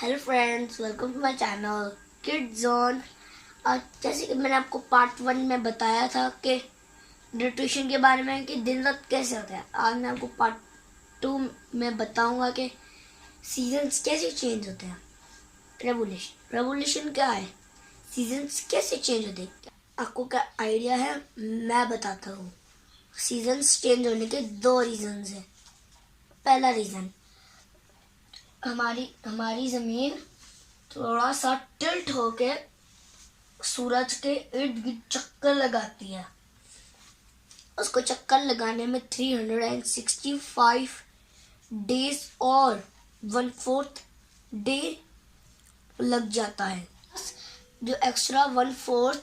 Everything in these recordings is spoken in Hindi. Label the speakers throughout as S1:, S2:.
S1: Hello friends, welcome to my channel kid zone. और जैसे कि मैंने आपको पार्ट 1 में बताया था कि न्यूट्रिशन के बारे में कि दिन रात कैसे होता है, आज मैं आपको पार्ट 2 में बताऊंगा कि सीजन्स कैसे चेंज होते हैं। रेवोल्यूशन क्या है, सीजन्स कैसे चेंज होते हैं, आपको क्या आइडिया है? मैं बताता हूँ। सीजन्स चेंज होने के 2 रीजन है। पहला रीज़न, हमारी ज़मीन थोड़ा सा टिल्ट होके सूरज के इर्द गिर्द चक्कर लगाती है। उसको चक्कर लगाने में 365 डेज और 1/4 डे लग जाता है। जो एक्स्ट्रा 1/4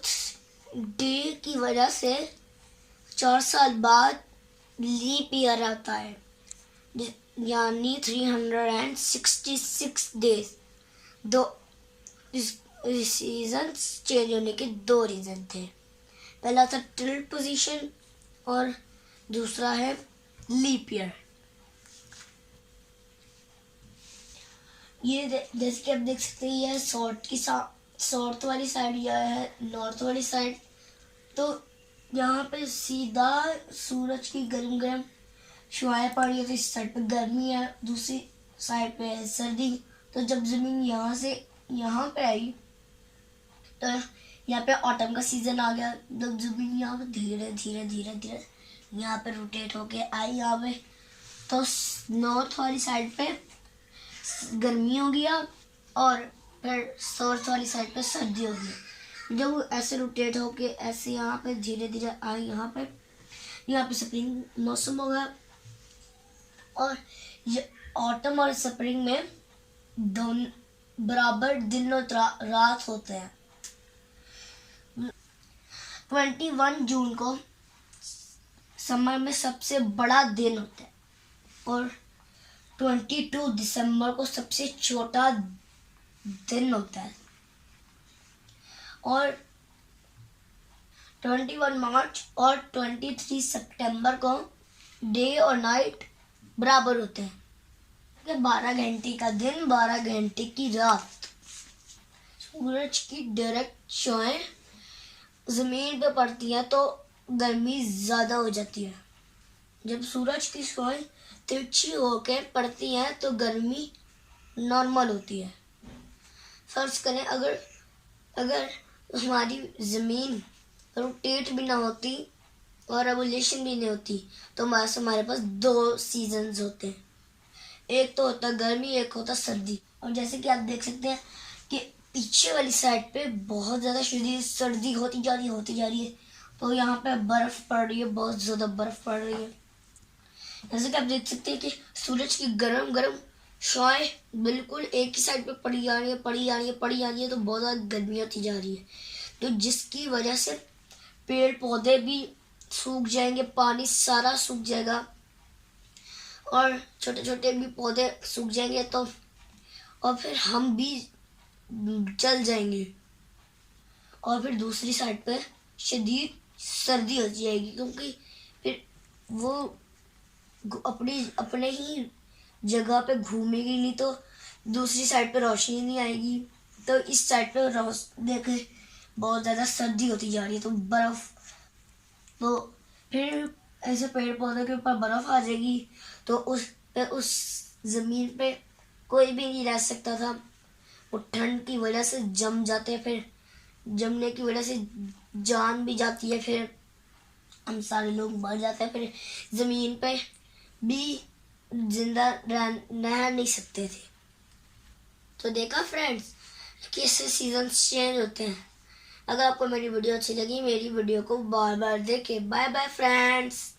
S1: डे की वजह से 4 साल बाद लीप ईयर आता है, यानी 366 डेज। दो सीजन्स चेंज होने के 2 रीज़न थे। पहला था टिल्ट पोजीशन और दूसरा है लीप ईयर। ये जैसे कि आप देख सकते हैं, यह साउथ वाली साइड, यह है नॉर्थ वाली साइड। तो यहाँ पे सीधा सूरज की गर्म गर्म शुआएं पड़ रही है, तो इस साइड पे गर्मी है, दूसरी साइड पे है सर्दी। तो जब ज़मीन यहाँ से यहाँ पे आई तो यहाँ पे ऑटम का सीजन आ गया। जब ज़मीन यहाँ पे धीरे धीरे धीरे धीरे यहाँ पे रोटेट होके आई यहाँ पे, तो नॉर्थ वाली साइड पे गर्मी हो गया और फिर साउथ वाली साइड पे सर्दी हो गई। जब वो ऐसे रोटेट होके ऐसे यहाँ पे धीरे धीरे आई, यहाँ पे स्प्रिंग मौसम हो गया। और ये ऑटम और स्प्रिंग में दोनों बराबर दिन और रात होते हैं। 21 जून को समर में सबसे बड़ा दिन होता है और 22 दिसंबर को सबसे छोटा दिन होता है। और 21 मार्च और 23 सितंबर को डे और नाइट बराबर होते हैं। 12 घंटे का दिन, 12 घंटे की रात। सूरज की डायरेक्ट छाएं जमीन पे पड़ती है तो गर्मी ज्यादा हो जाती है। जब सूरज की छाएं तिरछी होकर पड़ती है तो गर्मी नॉर्मल होती है। फर्ज करें अगर हमारी जमीन रोटेट भी ना होती और रेवोल्यूशन भी नहीं होती तो हमारे पास 2 सीजन्स होते हैं। एक तो होता गर्मी, एक होता सर्दी। और जैसे कि आप देख सकते हैं कि पीछे वाली साइड पे बहुत ज़्यादा शदीद सर्दी होती जा रही है। तो यहाँ पे बर्फ़ पड़ रही है, बहुत ज़्यादा बर्फ़ पड़ रही है। जैसे कि आप देख सकते हैं कि सूरज की गरम गरम छाएं बिल्कुल एक ही साइड पे पड़ी जा रही है, तो बहुत ज़्यादा गर्मी होती जा रही है। तो जिसकी वजह से पेड़ पौधे भी सूख जाएंगे, पानी सारा सूख जाएगा और छोटे छोटे भी पौधे सूख जाएंगे, तो और फिर हम भी जल जाएंगे। और फिर दूसरी साइड पे शदीद सर्दी हो जाएगी, क्योंकि फिर वो अपने ही जगह पे घूमेगी नहीं, तो दूसरी साइड पे रोशनी नहीं आएगी। तो इस साइड पे देखे बहुत ज़्यादा सर्दी होती जा रही है, तो बर्फ़, तो फिर ऐसे पेड़ पौधों के ऊपर बर्फ़ आ जाएगी। तो उस ज़मीन पे कोई भी नहीं रह सकता था। वो ठंड की वजह से जम जाते हैं, फिर जमने की वजह से जान भी जाती है, फिर हम सारे लोग मर जाते हैं, फिर ज़मीन पे भी जिंदा रह नहीं सकते थे। तो देखा फ्रेंड्स, कैसे सीजन्स चेंज होते हैं। अगर आपको मेरी वीडियो अच्छी लगी, मेरी वीडियो को बार बार देखें। Bye bye friends.